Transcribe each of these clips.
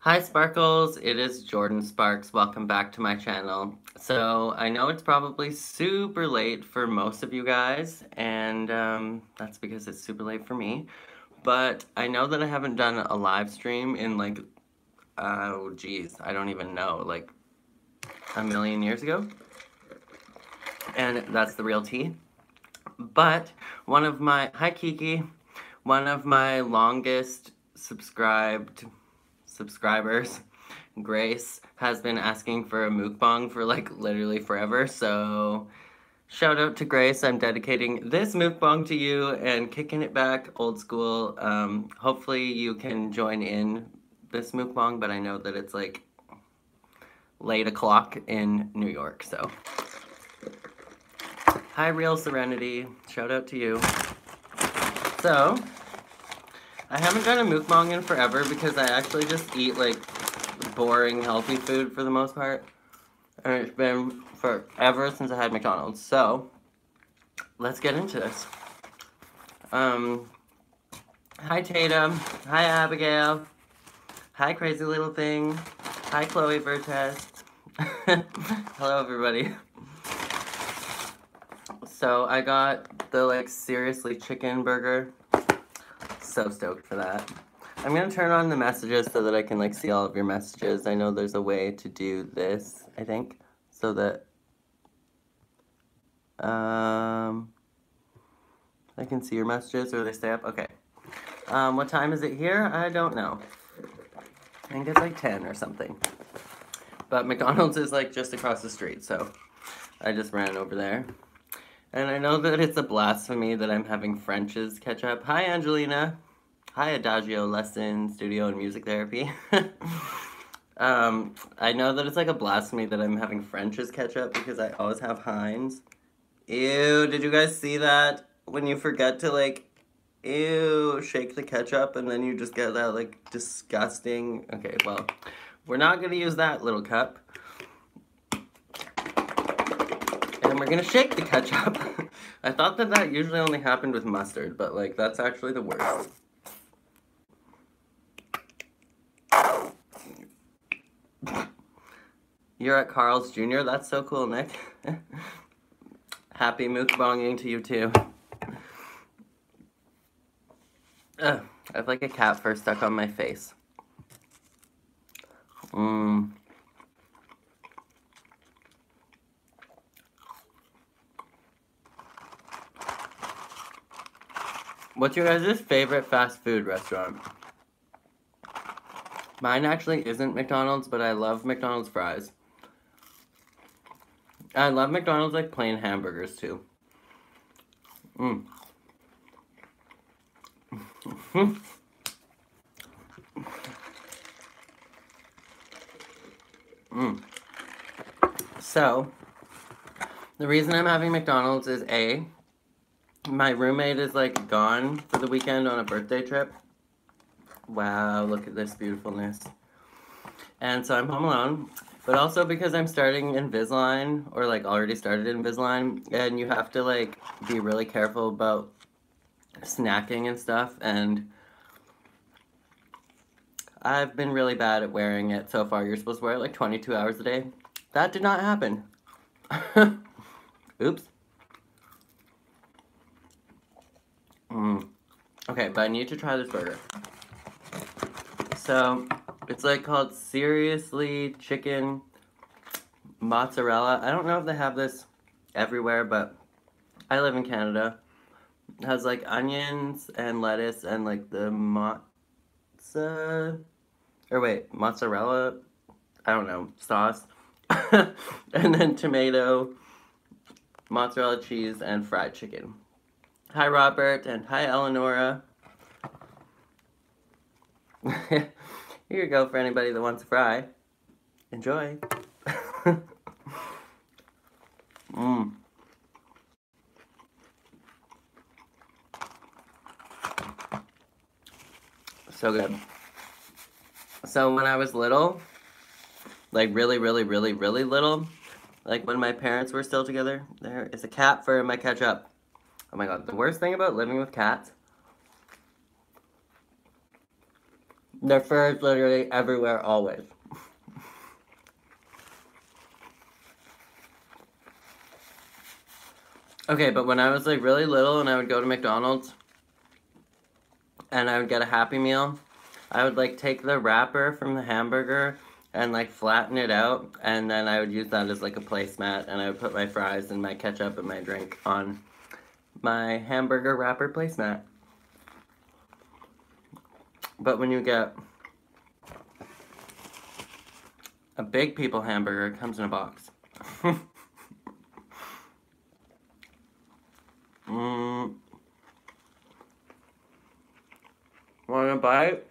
Hi Sparkles, it is Jordan Sparks. Welcome back to my channel. So I know it's probably super late for most of you guys, and that's because it's super late for me. But I know that I haven't done a live stream in like, oh geez, I don't even know, like a million years ago. And that's the real tea. But hi Kiki, one of my longest subscribers, Grace, has been asking for a mukbang for like literally forever, so shout out to Grace. I'm dedicating this mukbang to you and kicking it back old school. Hopefully you can join in this mukbang, but I know that it's like late o'clock in New York, so. Hi Real Serenity, shout out to you. So, I haven't done a mukbang in forever because I actually just eat like boring healthy food for the most part. And it's been forever since I had McDonald's. So, let's get into this. Hi Tatum. Hi Abigail. Hi Crazy Little Thing. Hi Chloe Vertes. Hello everybody. So, I got the like seriously chicken burger. So stoked for that. I'm gonna turn on the messages so that I can like see all of your messages. I know there's a way to do this, I think, so that I can see your messages, or they stay up. Okay. What time is it here? I don't know. I think it's like 10 or something. But McDonald's is like just across the street, so I just ran over there. And I know that it's a blasphemy that I'm having French's ketchup. Hi, Angelina. Hi, Adagio Lesson, Studio and Music Therapy. I know that it's like a blasphemy that I'm having French's ketchup because I always have Heinz. Ew, did you guys see that? When you forget to like, ew, shake the ketchup and then you just get that like disgusting, okay, well, we're not gonna use that little cup. And we're gonna shake the ketchup. I thought that that usually only happened with mustard, but like that's actually the worst. You're at Carl's Jr.? That's so cool, Nick. Happy mukbanging to you too. Ugh, I have like a cat fur stuck on my face. What's your guys' favorite fast food restaurant? Mine actually isn't McDonald's, but I love McDonald's fries. I love McDonald's like plain hamburgers too. So, the reason I'm having McDonald's is A, my roommate is like gone for the weekend on a birthday trip. Wow, look at this beautifulness. And so I'm home alone, but also because I'm starting Invisalign, or like already started Invisalign, and you have to like be really careful about snacking and stuff, and I've been really bad at wearing it so far. You're supposed to wear it like 22 hours a day. That did not happen. Oops. Okay, but I need to try this burger. So, it's like called Seriously Chicken Mozzarella. I don't know if they have this everywhere, but I live in Canada. It has like onions and lettuce and like the mozzarella, I don't know, sauce. And then tomato, mozzarella cheese, and fried chicken. Hi Robert, and hi Eleonora. Here you go for anybody that wants a fry. Enjoy. So good. So when I was little, like really, really, really, really little, like when my parents were still together, there is a cat for my ketchup. Oh my god, the worst thing about living with cats Their fur is literally everywhere, always. Okay, but when I was like really little and I would go to McDonald's and I would get a Happy Meal, I would like take the wrapper from the hamburger and like flatten it out, and then I would use that as like a placemat, and I would put my fries and my ketchup and my drink on my hamburger wrapper placemat. But when you get a Big People hamburger, it comes in a box. Want a bite?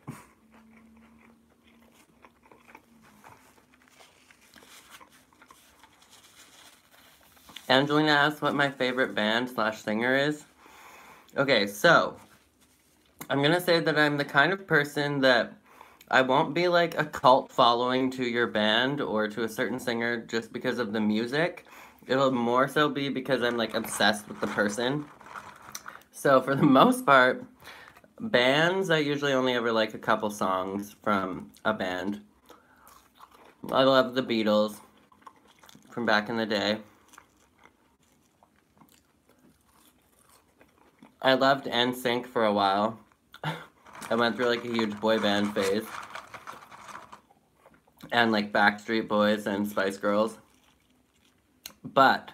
Angelina asked what my favorite band / singer is. Okay, so I'm gonna say that I'm the kind of person that I won't be like a cult following to your band or to a certain singer just because of the music. It'll more so be because I'm like obsessed with the person. So for the most part, bands, I usually only ever like a couple songs from a band. I love the Beatles from back in the day. I loved NSYNC for a while. I went through like a huge boy band phase. And like Backstreet Boys and Spice Girls. But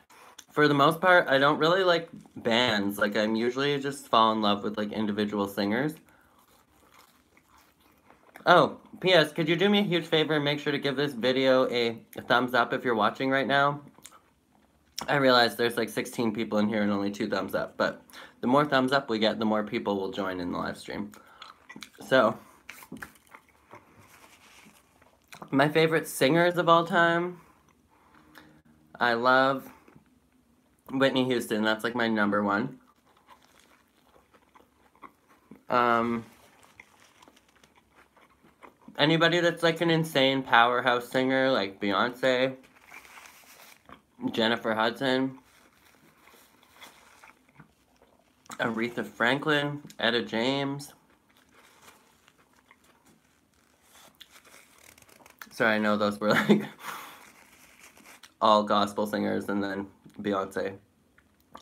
for the most part, I don't really like bands. Like I'm usually just fall in love with like individual singers. Oh, P.S. Could you do me a huge favor and make sure to give this video a thumbs up if you're watching right now? I realize there's like 16 people in here and only 2 thumbs up, but the more thumbs up we get, the more people will join in the live stream. So, my favorite singers of all time, I love Whitney Houston. That's like my number one. Anybody that's like an insane powerhouse singer, like Beyonce, Jennifer Hudson, Aretha Franklin, Etta James. Sorry, I know those were like all gospel singers and then Beyonce.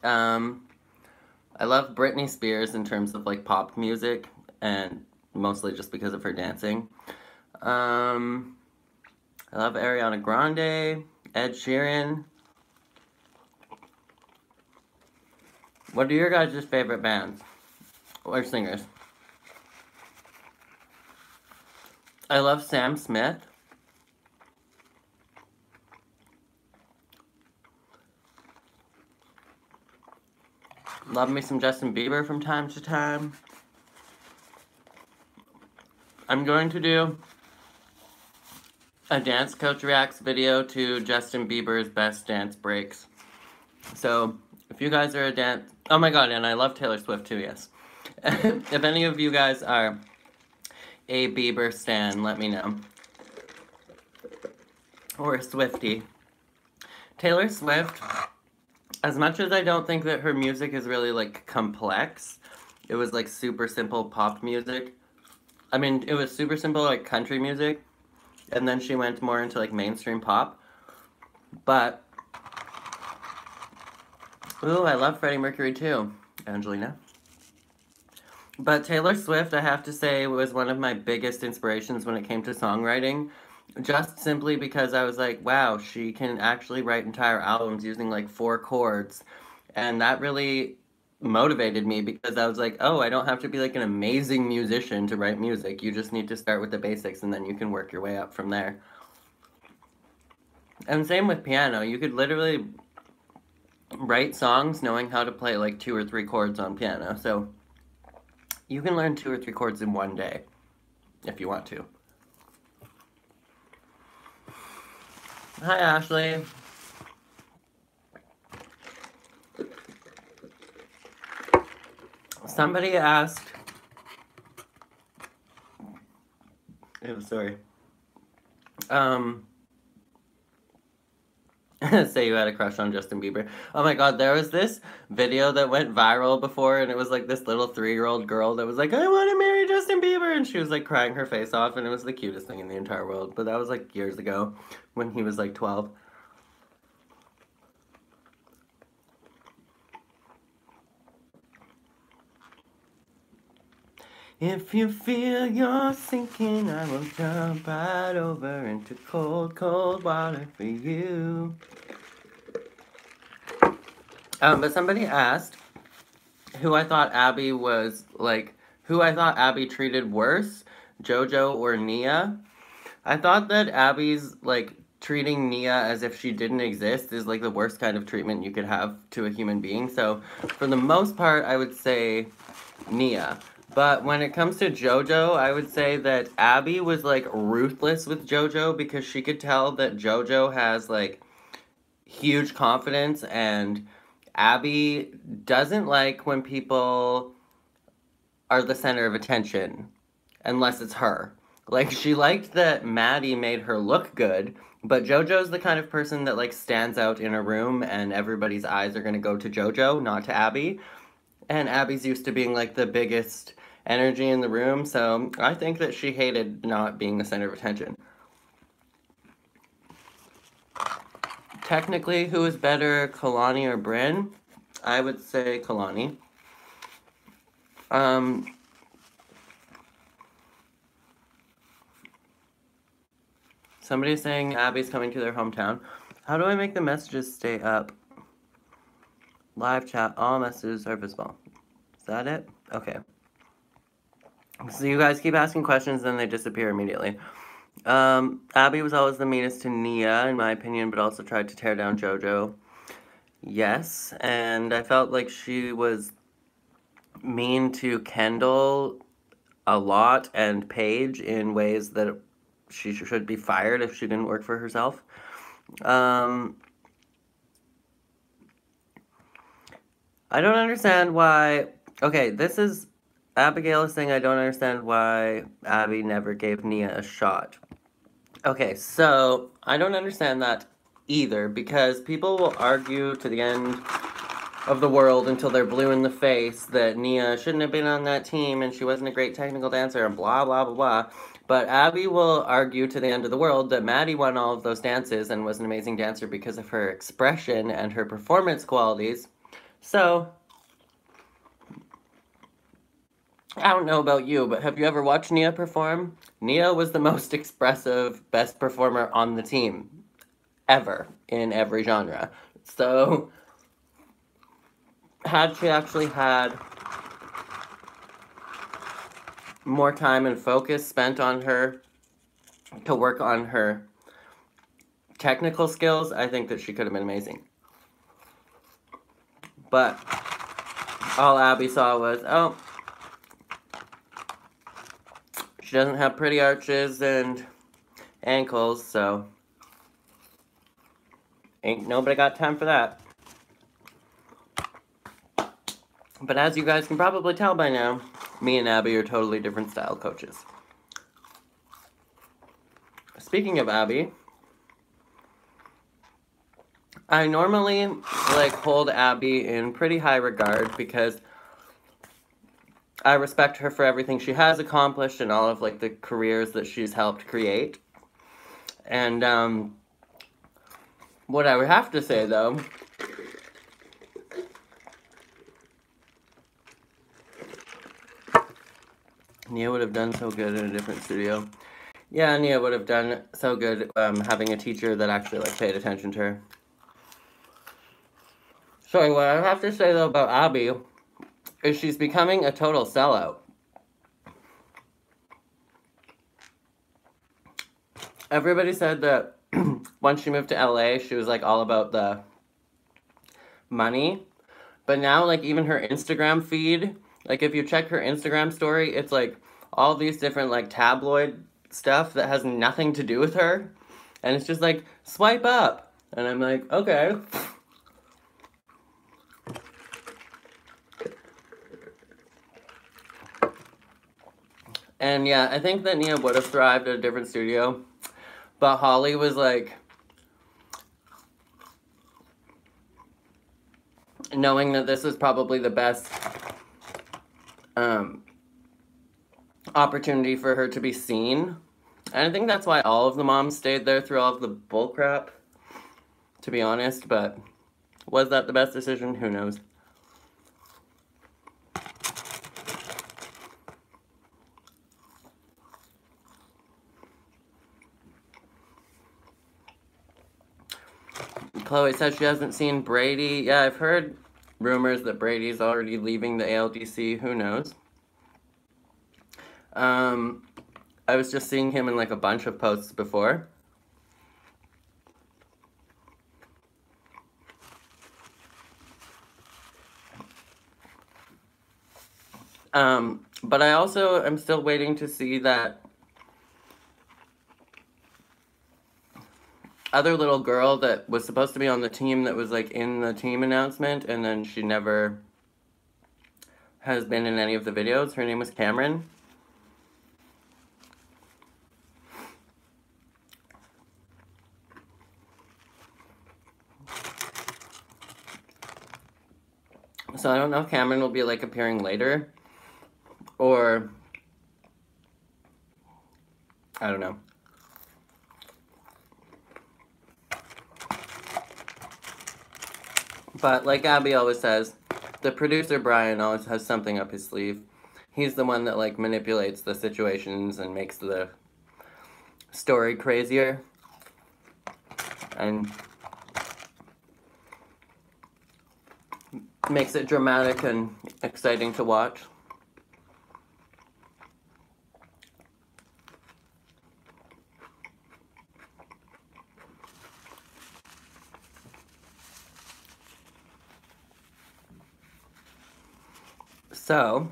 I love Britney Spears in terms of like pop music, and mostly just because of her dancing. I love Ariana Grande, Ed Sheeran. What are your guys' favorite bands or singers? I love Sam Smith. Love me some Justin Bieber from time to time. I'm going to do a Dance Coach Reacts video to Justin Bieber's best dance breaks. So, if you guys are a dance... Oh my god, and I love Taylor Swift too, yes. If any of you guys are a Bieber stan, let me know. Or a Swiftie. Taylor Swift, as much as I don't think that her music is really, like, complex, it was, like, super simple pop music. I mean, it was super simple, like, country music, and then she went more into, like, mainstream pop. But, ooh, I love Freddie Mercury, too, Angelina. But Taylor Swift, I have to say, was one of my biggest inspirations when it came to songwriting. Just simply because I was like, wow, she can actually write entire albums using like 4 chords. And that really motivated me because I was like, oh, I don't have to be like an amazing musician to write music. You just need to start with the basics and then you can work your way up from there. And same with piano. You could literally write songs knowing how to play like 2 or 3 chords on piano. So you can learn 2 or 3 chords in one day if you want to. Hi, Ashley. Somebody asked... Oh, sorry. Say you had a crush on Justin Bieber. Oh my god, there was this video that went viral before, and it was like this little 3-year-old girl that was like, I want to marry Justin Justin Bieber, and she was like crying her face off, and it was the cutest thing in the entire world. But that was like years ago when he was like 12. If you feel you're sinking, I will jump right over into cold, cold water for you. But somebody asked who I thought Abby was, like, who I thought Abby treated worse, JoJo or Nia. I thought that Abby's, like, treating Nia as if she didn't exist is, like, the worst kind of treatment you could have to a human being. So, for the most part, I would say Nia. But when it comes to JoJo, I would say that Abby was, like, ruthless with JoJo because she could tell that JoJo has, like, huge confidence, and Abby doesn't like when people are the center of attention unless it's her. Like, she liked that Maddie made her look good, but JoJo's the kind of person that, like, stands out in a room and everybody's eyes are gonna go to JoJo, not to Abby. And Abby's used to being, like, the biggest energy in the room, so I think that she hated not being the center of attention. Technically, who is better, Kalani or Brynn? I would say Kalani. Somebody's saying Abby's coming to their hometown. How do I make the messages stay up? Live chat, all messages are visible. Is that it? Okay. So you guys keep asking questions, then they disappear immediately. Abby was always the meanest to Nia, in my opinion, but also tried to tear down JoJo. Yes, and I felt like she was mean to Kendall a lot and Paige in ways that she should be fired if she didn't work for herself. I don't understand why... Okay, this is... Abigail is saying I don't understand why Abby never gave Nia a shot. Okay, so I don't understand that either, because people will argue to the end of the world until they're blue in the face that Nia shouldn't have been on that team and she wasn't a great technical dancer and blah, blah, blah, blah. But Abby will argue to the end of the world that Maddie won all of those dances and was an amazing dancer because of her expression and her performance qualities. So... I don't know about you, but have you ever watched Nia perform? Nia was the most expressive, best performer on the team. Ever. In every genre. So, had she actually had more time and focus spent on her to work on her technical skills, I think that she could have been amazing. But all Abby saw was, oh, she doesn't have pretty arches and ankles, so ain't nobody got time for that. But as you guys can probably tell by now, me and Abby are totally different style coaches. Speaking of Abby, I normally hold Abby in pretty high regard because I respect her for everything she has accomplished and all of the careers that she's helped create. And what I would have to say though, Nia would have done so good in a different studio. Yeah, Nia would have done so good having a teacher that actually paid attention to her. So what I have to say though about Abby is she's becoming a total sellout. Everybody said that once she moved to LA, she was all about the money. But now even her Instagram feed, if you check her Instagram story, it's all these different tabloid stuff that has nothing to do with her. And it's just swipe up. And I'm okay. And yeah, I think that Nia would have thrived at a different studio. But Holly was knowing that this was probably the best opportunity for her to be seen. And I think that's why all of the moms stayed there through all of the bullcrap, to be honest, but was that the best decision? Who knows? Chloe says she hasn't seen Brady. Yeah, I've heard rumors that Brady's already leaving the ALDC. Who knows? I was just seeing him in like a bunch of posts before. But I also am still waiting to see that other little girl that was supposed to be on the team that was like in the team announcement, and then she never has been in any of the videos. Her name was Cameron. So I don't know if Cameron will be like appearing later, or I don't know. But like Abby always says, the producer Brian always has something up his sleeve. He's the one that like manipulates the situations and makes the story crazier. And makes it dramatic and exciting to watch. So,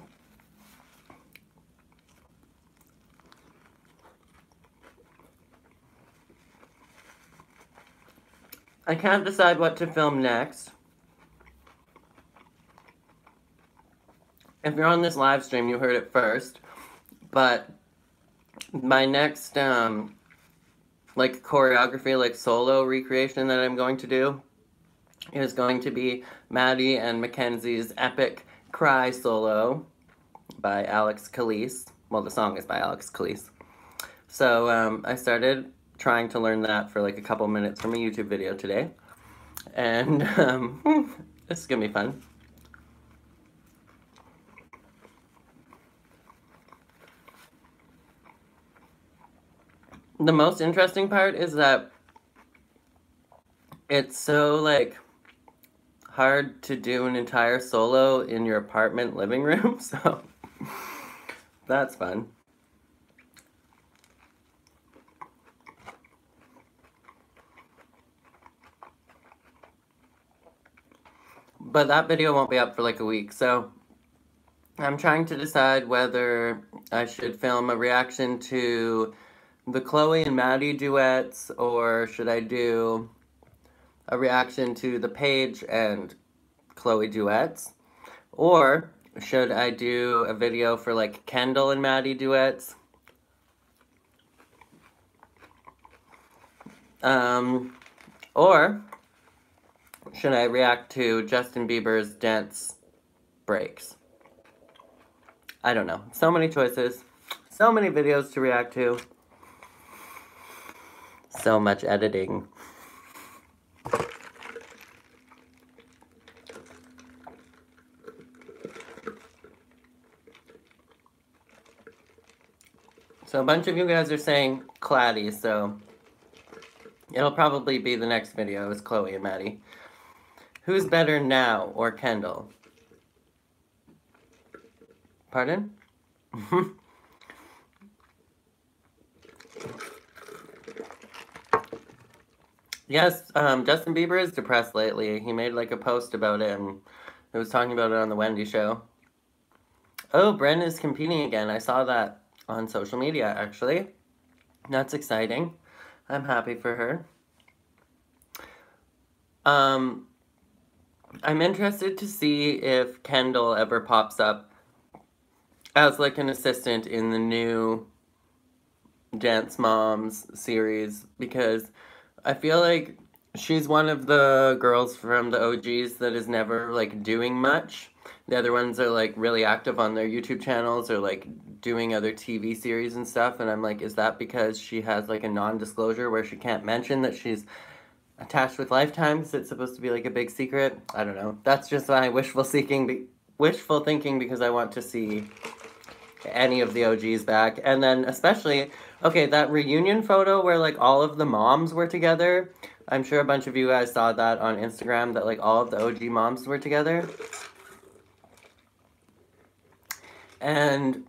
I can't decide what to film next. If you're on this live stream, you heard it first, but my next, like, choreography, like, solo recreation that I'm going to do is going to be Maddie and Mackenzie's epic Cry solo by Alex Calise. Well, the song is by Alex Calise. So, I started trying to learn that for, like, a couple minutes from a YouTube video today, and, this is gonna be fun. The most interesting part is that it's so, like, hard to do an entire solo in your apartment living room, so that's fun. But that video won't be up for like a week, so I'm trying to decide whether I should film a reaction to the Chloe and Maddie duets, or should I do a reaction to the Paige and Chloe duets, or should I do a video for like Kendall and Maddie duets, or should I react to Justin Bieber's dance breaks? I don't know. So many choices, so many videos to react to. So much editing. So a bunch of you guys are saying Claddy, so it'll probably be the next video is Chloe and Maddie. Who's better now or Kendall? Pardon? Yes, Justin Bieber is depressed lately. He made like a post about it and he was talking about it on the Wendy show. Oh, Bren is competing again. I saw that on social media, actually. That's exciting. I'm happy for her. I'm interested to see if Kendall ever pops up as like an assistant in the new Dance Moms series, because I feel like she's one of the girls from the OGs that is never like doing much. The other ones are like really active on their YouTube channels or like doing other TV series and stuff. And I'm like, is that because she has like a non-disclosure where she can't mention that she's attached with Lifetime because it's supposed to be like a big secret? I don't know. That's just my wishful thinking because I want to see any of the OGs back. And then especially, okay, that reunion photo where like all of the moms were together. I'm sure a bunch of you guys saw that on Instagram, that like all of the OG moms were together. And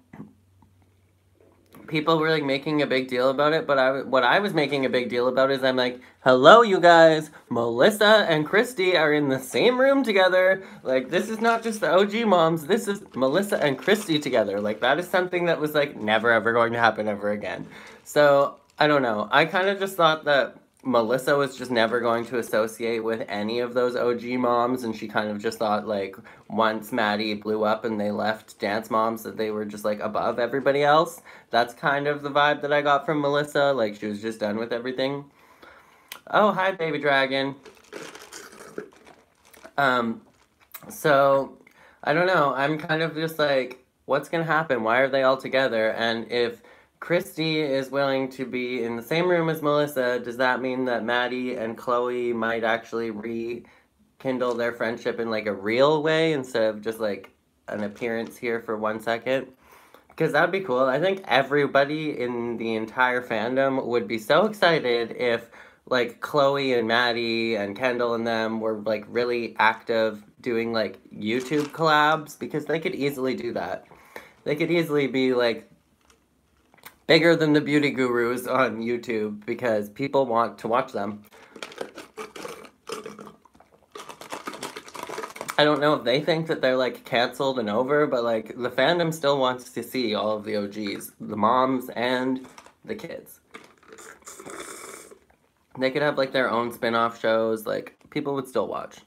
people were like making a big deal about it, but what I was making a big deal about is I'm like, hello you guys, Melissa and Christy are in the same room together. Like, this is not just the OG moms, this is Melissa and Christy together. Like, that is something that was like never ever going to happen ever again. So I don't know, I kind of just thought that Melissa was just never going to associate with any of those OG moms, and she kind of just thought, like, once Maddie blew up and they left Dance Moms, that they were just, like, above everybody else. That's kind of the vibe that I got from Melissa, like, she was just done with everything. Oh, hi, baby dragon. So, I don't know, I'm kind of just like, what's gonna happen? Why are they all together? And if Christy is willing to be in the same room as Melissa, does that mean that Maddie and Chloe might actually rekindle their friendship in like a real way instead of just like an appearance here for 1 second? Because that would be cool. I think everybody in the entire fandom would be so excited if like Chloe and Maddie and Kendall and them were like really active doing like YouTube collabs, because they could easily do that. They could easily be like bigger than the beauty gurus on YouTube because people want to watch them. I don't know if they think that they're like canceled and over, but like the fandom still wants to see all of the OGs, the moms and the kids. They could have like their own spin-off shows, like people would still watch.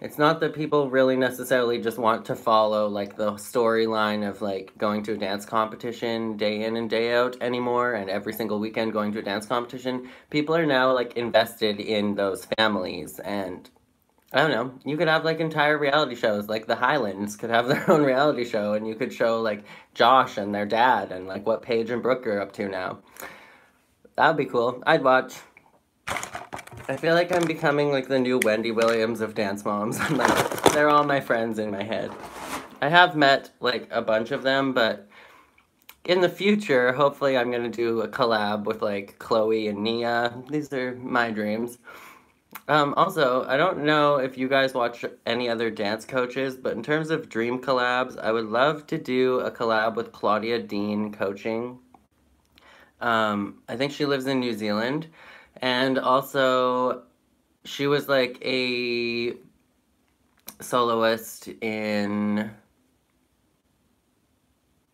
It's not that people really necessarily just want to follow like the storyline of like going to a dance competition day in and day out anymore, and every single weekend going to a dance competition. People are now like invested in those families, and I don't know, you could have like entire reality shows, like the Highlands could have their own reality show, and you could show like Josh and their dad and like what Paige and Brooke are up to now. That would be cool. I'd watch. I feel like I'm becoming like the new Wendy Williams of Dance Moms. Like, they're all my friends in my head. I have met like a bunch of them, but in the future, hopefully I'm going to do a collab with like Chloe and Nia. These are my dreams. Also, I don't know if you guys watch any other dance coaches, but in terms of dream collabs, I would love to do a collab with Claudia Dean coaching. I think she lives in New Zealand. And also, she was like a soloist in...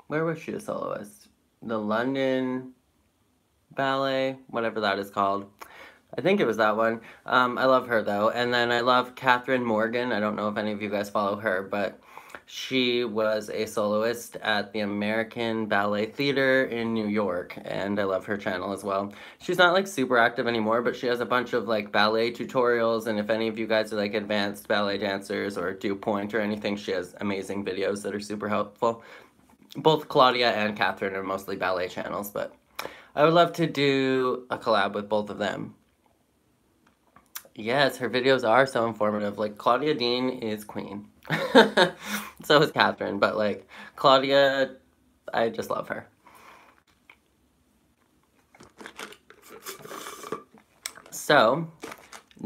Where was she a soloist? The London Ballet, whatever that is called. I think it was that one. I love her, though. And then I love Catherine Morgan. I don't know if any of you guys follow her, but she was a soloist at the American Ballet Theater in New York, and I love her channel as well. She's not like super active anymore, but she has a bunch of like ballet tutorials, and if any of you guys are like advanced ballet dancers or do pointe or anything, she has amazing videos that are super helpful. Both Claudia and Catherine are mostly ballet channels, but I would love to do a collab with both of them. Yes, her videos are so informative. Like, Claudia Dean is queen. So is Catherine, but like, Claudia, I just love her. So,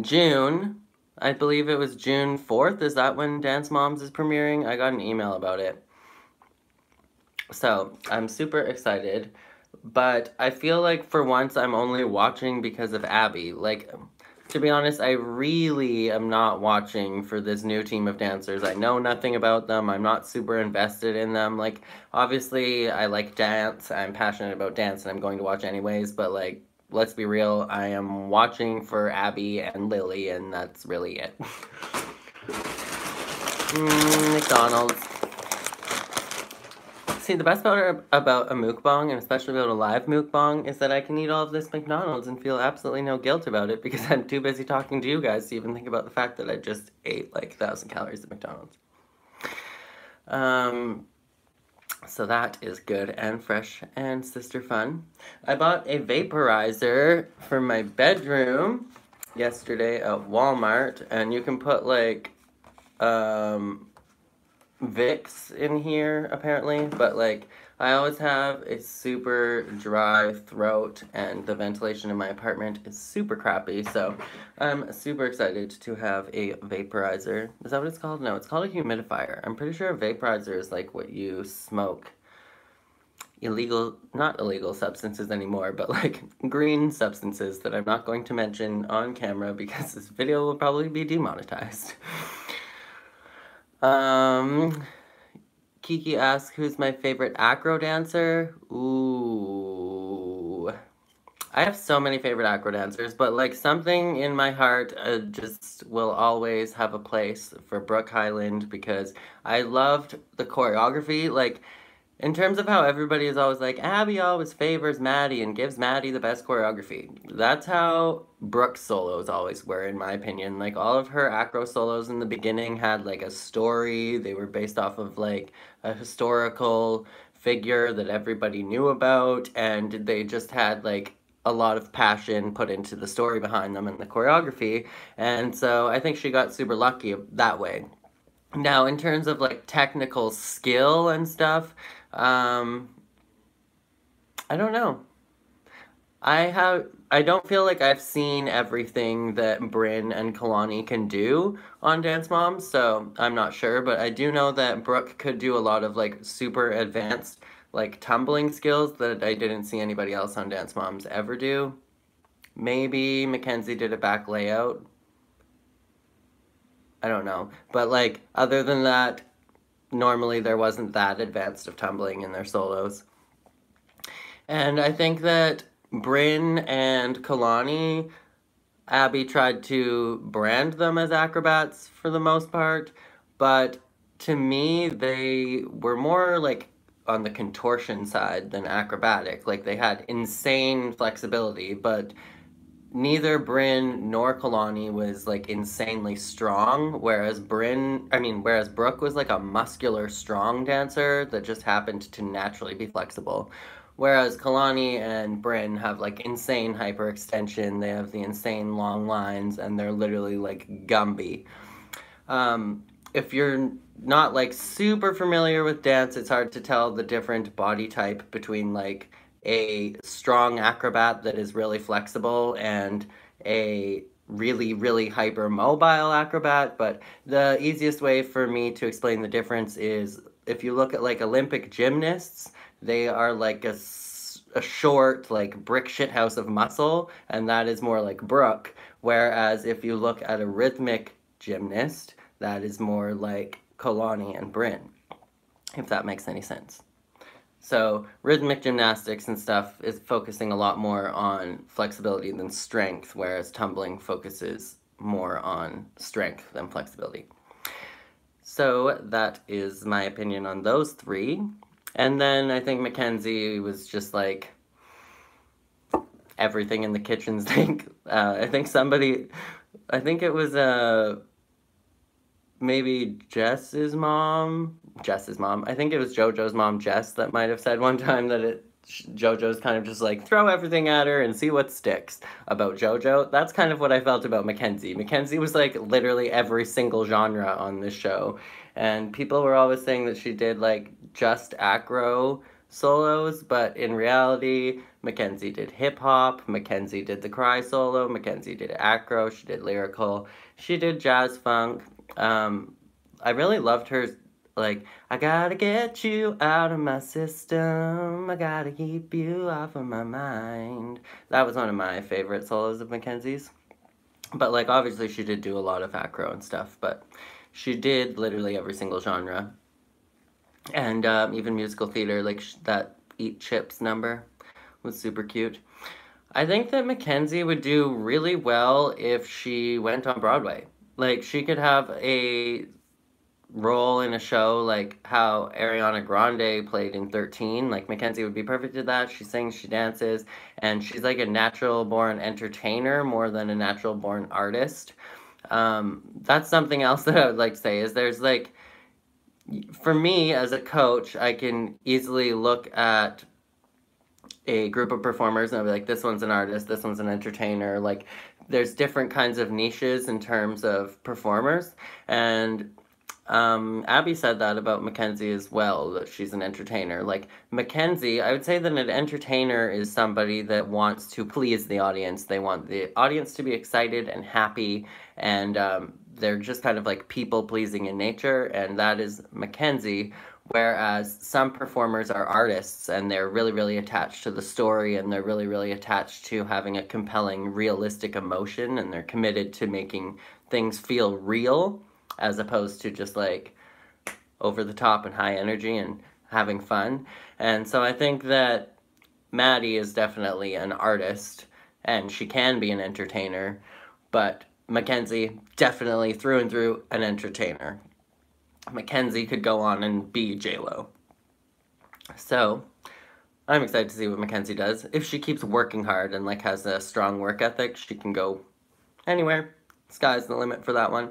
June, I believe it was June 4th, is that when Dance Moms is premiering? I got an email about it. So, I'm super excited, but I feel like for once I'm only watching because of Abby. Like, to be honest, I really am not watching for this new team of dancers. I know nothing about them. I'm not super invested in them. Like, obviously, I like dance. I'm passionate about dance, and I'm going to watch anyways. But, like, let's be real. I am watching for Abby and Lily, and that's really it. McDonald's. See, the best part about a mukbang, and especially about a live mukbang, is that I can eat all of this McDonald's and feel absolutely no guilt about it because I'm too busy talking to you guys to even think about the fact that I just ate like 1,000 calories at McDonald's. So that is good and fresh and sister fun. I bought a vaporizer for my bedroom yesterday at Walmart, and you can put like Vicks in here apparently, but like I always have a super dry throat and the ventilation in my apartment is super crappy, so I'm super excited to have a vaporizer. Is that what it's called? No, it's called a humidifier. I'm pretty sure a vaporizer is like what you smoke illegal, not illegal substances anymore, but like green substances that I'm not going to mention on camera because this video will probably be demonetized. Kiki asks, who's my favorite acro dancer? Ooh. I have so many favorite acro dancers, but like something in my heart just will always have a place for Brooke Highland because I loved the choreography. Like, in terms of how everybody is always like, Abby always favors Maddie and gives Maddie the best choreography. That's how Brooke's solos always were, in my opinion. Like, all of her acro solos in the beginning had, like, a story. They were based off of, like, a historical figure that everybody knew about, and they just had, like, a lot of passion put into the story behind them and the choreography. And so I think she got super lucky that way. Now, in terms of, like, technical skill and stuff, I don't know. I don't feel like I've seen everything that Bryn and Kalani can do on Dance Moms, so I'm not sure, but I do know that Brooke could do a lot of, like, super advanced, like, tumbling skills that I didn't see anybody else on Dance Moms ever do. Maybe Mackenzie did a back layout. I don't know. But, like, other than that, normally there wasn't that advanced of tumbling in their solos. And I think that Bryn and Kalani, Abby tried to brand them as acrobats for the most part, but to me, they were more like on the contortion side than acrobatic. Like they had insane flexibility, but neither Bryn nor Kalani was like insanely strong, whereas Brooke was like a muscular, strong dancer that just happened to naturally be flexible. Whereas Kalani and Bryn have like insane hyperextension, they have the insane long lines, and they're literally like Gumby. If you're not like super familiar with dance, it's hard to tell the different body type between like a strong acrobat that is really flexible and a really, really hypermobile acrobat. But the easiest way for me to explain the difference is if you look at like Olympic gymnasts, they are like a short, like brick shithouse of muscle, and that is more like Brooke. Whereas if you look at a rhythmic gymnast, that is more like Kalani and Bryn, if that makes any sense. So rhythmic gymnastics and stuff is focusing a lot more on flexibility than strength, whereas tumbling focuses more on strength than flexibility. So that is my opinion on those three. And then I think Mackenzie was just like everything in the kitchen sink. I think it was maybe Jess's mom. I think it was JoJo's mom, Jess, that might have said one time that JoJo's kind of just like throw everything at her and see what sticks about JoJo. That's kind of what I felt about Mackenzie. Mackenzie was like literally every single genre on this show. And people were always saying that she did like just acro solos, but in reality, Mackenzie did hip hop, Mackenzie did the cry solo, Mackenzie did acro, she did lyrical, she did jazz funk. I really loved her, like, I gotta get you out of my system, I gotta keep you off of my mind. That was one of my favorite solos of Mackenzie's. But, like, obviously she did do a lot of acro and stuff, but she did literally every single genre. And even musical theater, like that Eat Chips number was super cute. I think that Mackenzie would do really well if she went on Broadway. Like, she could have a role in a show like how Ariana Grande played in 13. Like, Mackenzie would be perfect at that. She sings, she dances, and she's like a natural-born entertainer more than a natural-born artist. That's something else that I would like to say, is there's like for me as a coach, I can easily look at a group of performers and I'll be like, this one's an artist, this one's an entertainer. Like, there's different kinds of niches in terms of performers. And Abby said that about Mackenzie as well, that she's an entertainer. Like, Mackenzie, I would say that an entertainer is somebody that wants to please the audience. They want the audience to be excited and happy, and they're just kind of like people pleasing in nature, and that is Mackenzie. Whereas some performers are artists and they're really, really attached to the story and they're really, really attached to having a compelling, realistic emotion, and they're committed to making things feel real as opposed to just like over the top and high energy and having fun. And so I think that Maddie is definitely an artist and she can be an entertainer, but Mackenzie definitely through and through an entertainer. Mackenzie could go on and be J-Lo. So I'm excited to see what Mackenzie does. If she keeps working hard and like has a strong work ethic, she can go anywhere. Sky's the limit for that one.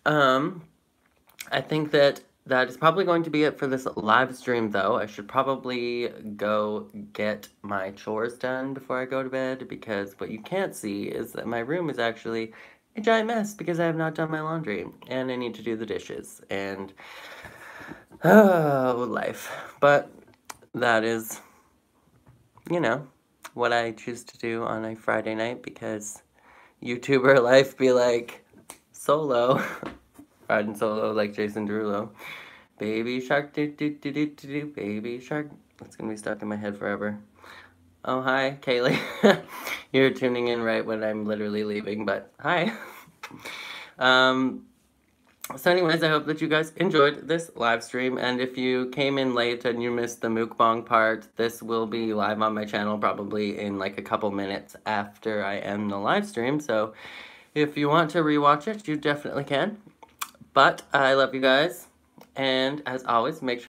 I think that is probably going to be it for this live stream, though. I should probably go get my chores done before I go to bed, because what you can't see is that my room is actually a giant mess because I have not done my laundry, and I need to do the dishes, and oh, life. But that is, you know, what I choose to do on a Friday night, because YouTuber life be like solo. Riding solo like Jason Derulo. Baby shark, do do do do do do, baby shark. That's gonna be stuck in my head forever. Oh, hi, Kaylee. You're tuning in right when I'm literally leaving, but hi. So anyways, I hope that you guys enjoyed this live stream, and if you came in late and you missed the mukbang part, this will be live on my channel probably in like a couple minutes after I end the live stream, so if you want to rewatch it, you definitely can. But I love you guys, and as always, make sure